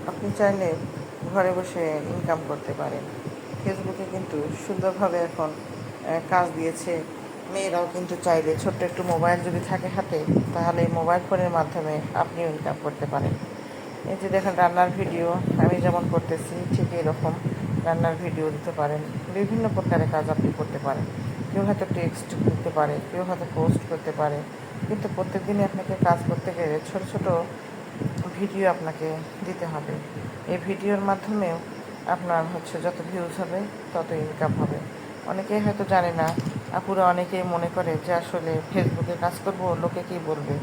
আপনি চাইলে ঘরে বসে ইনকাম করতে পারেন। ফেসবুকে কিন্তু সুন্দরভাবে এখন কাজ দিয়েছে। মেয়েরাও কিন্তু চাইলে ছোট্ট একটু মোবাইল যদি থাকে হাতে, তাহলে এই মোবাইল ফোনের মাধ্যমে আপনিও ইনকাম করতে পারেন। এই যে দেখেন রান্নার ভিডিও আমি যেমন করতেছি, ঠিক এরকম রান্নার ভিডিও দিতে পারেন। বিভিন্ন প্রকারের কাজ আপনি করতে পারেন। কেউ হয়তো টেক্সট দিতে পারে, কেউ হয়তো পোস্ট করতে পারে, কিন্তু প্রত্যেকদিনই আপনাকে কাজ করতে গেলে ছোট ছোট ভিডিও আপনাকে দিতে হবে। এই ভিডিওর মাধ্যমেও আপনার যত ভিউজ হবে তত ইনকাম হবে। অনেকেই হয়তো জানে না, আপুরা অনেকেই মনে করে যে আসলে ফেসবুকে কাজ করব, লোকে কী বলবে,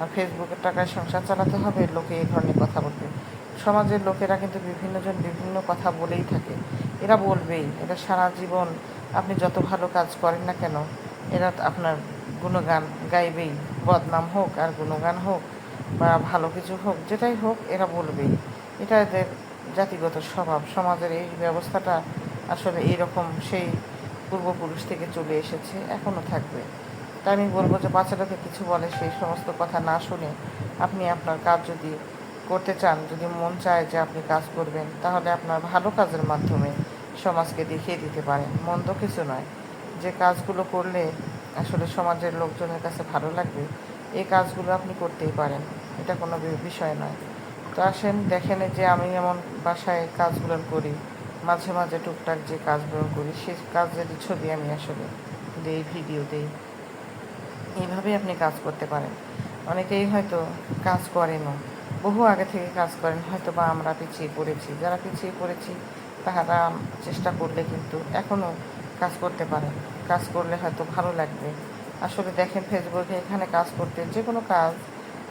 আর ফেসবুকের টাকায় সংসার চালাতে হবে, লোকে এই ধরনের কথা বলবে। সমাজের লোকেরা কিন্তু বিভিন্নজন বিভিন্ন কথা বলেই থাকে। এরা বলবেই, এরা সারা জীবন আপনি যত ভালো কাজ করেন না কেন, এরা আপনার গুণগান গাইবেই। বদনাম হোক আর গুণগান হোক বা ভালো কিছু হোক, যেটাই হোক এরা বলবেই। এটা এদের জাতিগত স্বভাব। সমাজের এই ব্যবস্থাটা আসলে এইরকম সেই পূর্বপুরুষ থেকে চলে এসেছে, এখনও থাকবে। তাই আমি বলবো যে বাচ্চাটাকে কিছু বলে সেই সমস্ত কথা না শুনে আপনি আপনার কাজ যদি করতে চান, যদি মন চায় যে আপনি কাজ করবেন, তাহলে আপনার ভালো কাজের মাধ্যমে সমাজকে দেখিয়ে দিতে পারেন। মন্দ কিছু নয়, যে কাজগুলো করলে আসলে সমাজের লোকজনের কাছে ভালো লাগবে, এই কাজগুলো আপনি করতেই পারেন। এটা কোনো বিষয় নয়। তো আসেন দেখেন যে আমি যেমন বাসায় কাজগুলো করি, মাঝে মাঝে টুকটাক যে কাজগুলো করি, সেই কাজের ছবি আমি আসলে দিই, ভিডিও দিই। এইভাবেই আপনি কাজ করতে পারেন। অনেকেই হয়তো কাজ করেনও, বহু আগে থেকে কাজ করেন, হয়তো বা আমরা পিছিয়ে পড়েছি। যারা পিছিয়ে পড়েছি তাহারা চেষ্টা করলে কিন্তু এখনও কাজ করতে পারেন। কাজ করলে হয়তো ভালো লাগবে। আসলে দেখেন ফেসবুকে এখানে কাজ করতে, যে কোনো কাজ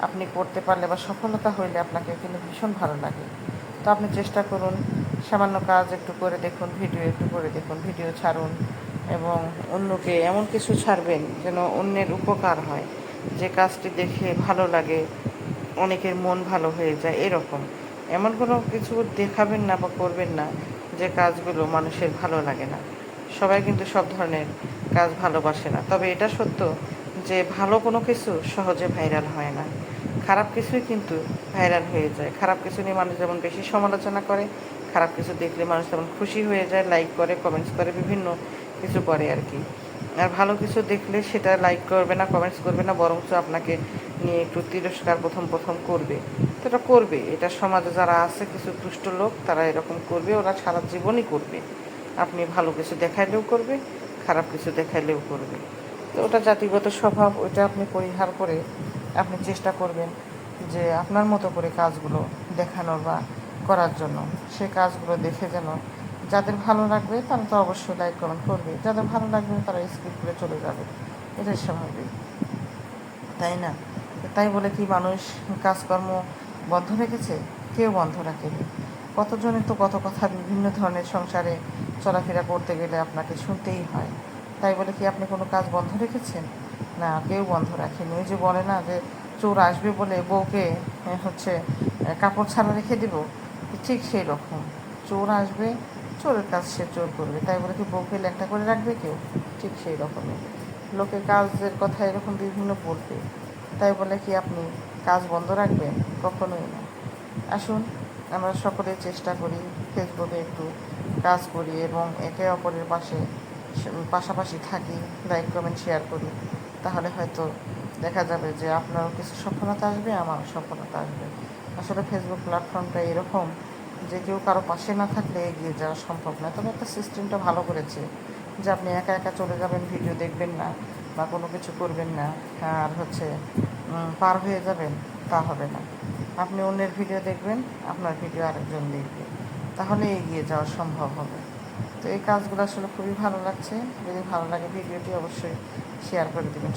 আপনি করতে পারলে বা সফলতা হইলে আপনাকে কিন্তু ভীষণ ভালো লাগে। তো আপনি চেষ্টা করুন, সামান্য কাজ একটু করে দেখুন, ভিডিও একটু করে দেখুন, ভিডিও ছাড়ুন এবং অন্যকে এমন কিছু ছাড়বেন যেন অন্যের উপকার হয়, যে কাজটি দেখে ভালো লাগে, অনেকের মন ভালো হয়ে যায়। এরকম এমন কোনো কিছু দেখাবেন না বা করবেন না যে কাজগুলো মানুষের ভালো লাগে না। সবাই কিন্তু সব ধরনের কাজ ভালোবাসে না। তবে এটা সত্য যে ভালো কোনো কিছু সহজে ভাইরাল হয় না, খারাপ কিছুই কিন্তু ভাইরাল হয়ে যায়। খারাপ কিছু নিয়ে মানুষ যেমন বেশি সমালোচনা করে, খারাপ কিছু দেখলে মানুষ তেমন খুশি হয়ে যায়, লাইক করে, কমেন্টস করে, বিভিন্ন কিছু করে আর কি। আর ভালো কিছু দেখলে সেটা লাইক করবে না, কমেন্টস করবে না, বরঞ্চ আপনাকে নিয়ে একটু তিরস্কার প্রথম প্রথম করবে। তো এটা করবে, এটা সমাজে যারা আছে কিছু দুষ্ট লোক, তারা এরকম করবে, ওরা সারা জীবনই করবে। আপনি ভালো কিছু দেখাইলেও করবে, খারাপ কিছু দেখাইলেও করবে। তো ওটা জাতিগত স্বভাব, ওইটা আপনি পরিহার করে আপনি চেষ্টা করবেন যে আপনার মতো করে কাজগুলো দেখানোর বা করার জন্য। সে কাজগুলো দেখে যেন যাদের ভালো লাগবে তারা তো অবশ্যই লাইক কমেন্ট করবে, যাদের ভালো লাগবে তারা স্কিপ করে চলে যাবে। এটাই স্বাভাবিক, তাই না? তাই বলে কি মানুষ কাজকর্ম বন্ধ রেখেছে? কেউ বন্ধ রাখেনি। কতজনের তো কত কথা বিভিন্ন ধরনের সংসারে চলাফেরা করতে গেলে আপনাকে শুনতেই হয়। তাই বলে কি আপনি কোনো কাজ বন্ধ রেখেছেন? না, কেউ বন্ধ রাখেনি। ওই যে বলে না যে চোর আসবে বলে বউকে কাপড় ছাড়া রেখে দেব, ঠিক সেই রকম। চোর আসবে, চোরের কাজ সে চোর করবে। তাই বলে কি বউকে ল্যাংটা করে রাখবে কেউ? ঠিক সেই রকমই লোকে কাজের কথা এরকম বিভিন্ন বলবে। তাই বলে কি আপনি কাজ বন্ধ রাখবেন? কখনোই না। আসুন আমরা সকলে চেষ্টা করি, ফেসবুকে একটু কাজ করি এবং একে অপরের পাশাপাশি থাকি, লাইক কমেন্ট শেয়ার করি। তাহলে হয়তো দেখা যাবে যে আপনারও কিছু সফলতা আসবে, আমারও সফলতা আসবে। আসলে ফেসবুক প্ল্যাটফর্মটা এরকম যে কেউ কারো পাশে না থাকলে এগিয়ে যাওয়া সম্ভব না। তবে একটা সিস্টেমটা ভালো করেছে যে আপনি একা একা চলে যাবেন, ভিডিও দেখবেন না বা কোনো কিছু করবেন না, আর পার হয়ে যাবেন, তা হবে না। আপনি অন্যের ভিডিও দেখবেন, আপনার ভিডিও আরেকজন দেখবে, তাহলে এগিয়ে যাওয়া সম্ভব হবে। তো এই কাজগুলো আসলে খুবই ভালো লাগছে। যদি ভালো লাগে ভিডিওটি অবশ্যই শেয়ার করে দেবেন।